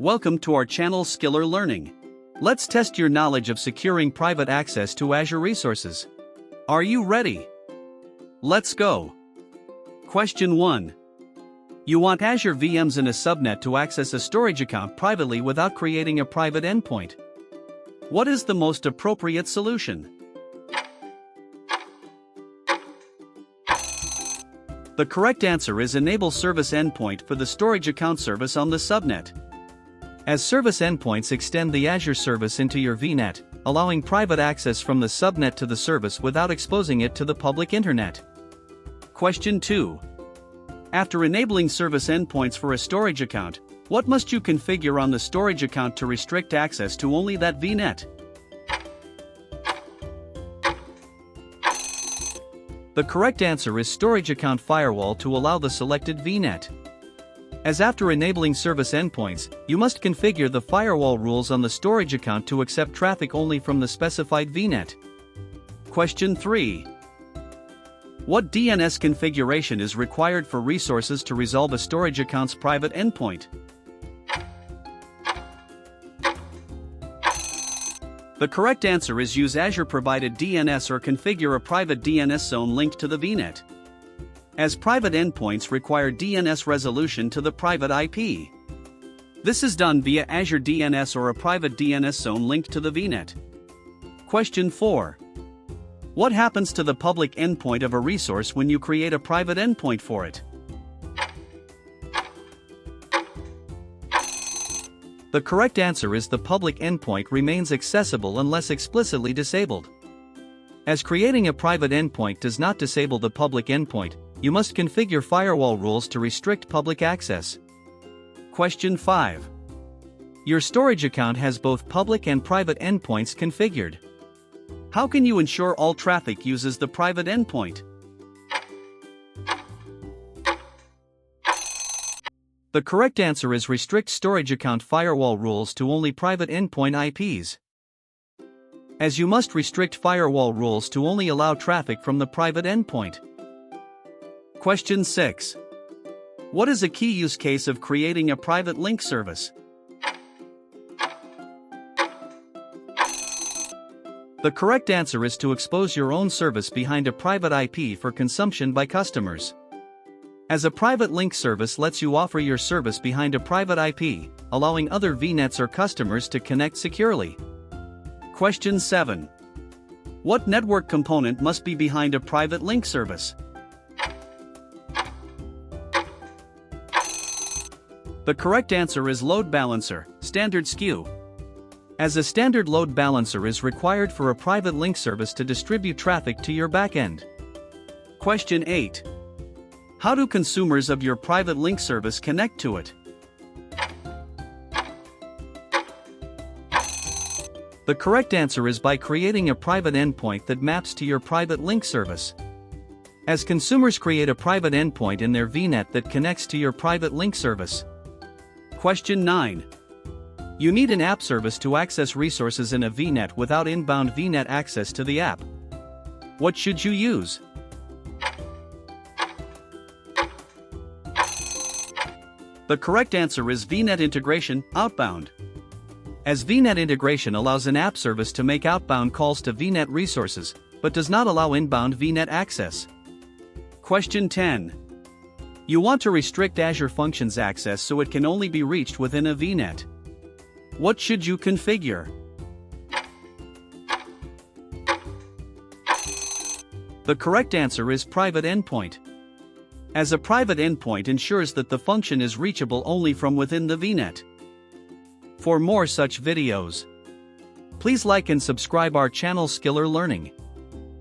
Welcome to our channel Skiller Learning. Let's test your knowledge of securing private access to Azure resources. Are you ready? Let's go. Question 1. You want Azure VMs in a subnet to access a storage account privately without creating a private endpoint. What is the most appropriate solution? The correct answer is Enable Service Endpoint for the storage account service on the subnet. As service endpoints extend the Azure service into your VNet, allowing private access from the subnet to the service without exposing it to the public internet. Question 2. After enabling service endpoints for a storage account, what must you configure on the storage account to restrict access to only that VNet? The correct answer is Storage Account Firewall to allow the selected VNet. As after enabling service endpoints, you must configure the firewall rules on the storage account to accept traffic only from the specified VNet. Question 3. What DNS configuration is required for resources to resolve a storage account's private endpoint? The correct answer is use Azure-provided DNS or configure a private DNS zone linked to the VNet. As private endpoints require DNS resolution to the private IP. This is done via Azure DNS or a private DNS zone linked to the VNet. Question 4. What happens to the public endpoint of a resource when you create a private endpoint for it? The correct answer is the public endpoint remains accessible unless explicitly disabled. As creating a private endpoint does not disable the public endpoint, you must configure firewall rules to restrict public access. Question 5. Your storage account has both public and private endpoints configured. How can you ensure all traffic uses the private endpoint? The correct answer is restrict storage account firewall rules to only private endpoint IPs. As you must restrict firewall rules to only allow traffic from the private endpoint. Question 6. What is a key use case of creating a private link service? The correct answer is to expose your own service behind a private IP for consumption by customers. As a private link service lets you offer your service behind a private IP, allowing other VNets or customers to connect securely. Question 7. What network component must be behind a private link service? The correct answer is Load Balancer, Standard SKU. As a standard load balancer is required for a private link service to distribute traffic to your backend. Question 8. How do consumers of your private link service connect to it? The correct answer is by creating a private endpoint that maps to your private link service. As consumers create a private endpoint in their VNet that connects to your private link service. Question 9. You need an app service to access resources in a VNet without inbound VNet access to the app. What should you use? The correct answer is VNet Integration, Outbound. As VNet Integration allows an app service to make outbound calls to VNet resources, but does not allow inbound VNet access. Question 10. You want to restrict Azure Functions access so it can only be reached within a VNet. What should you configure? The correct answer is Private Endpoint. As a private endpoint ensures that the function is reachable only from within the VNet. For more such videos, please like and subscribe our channel Skiller Learning.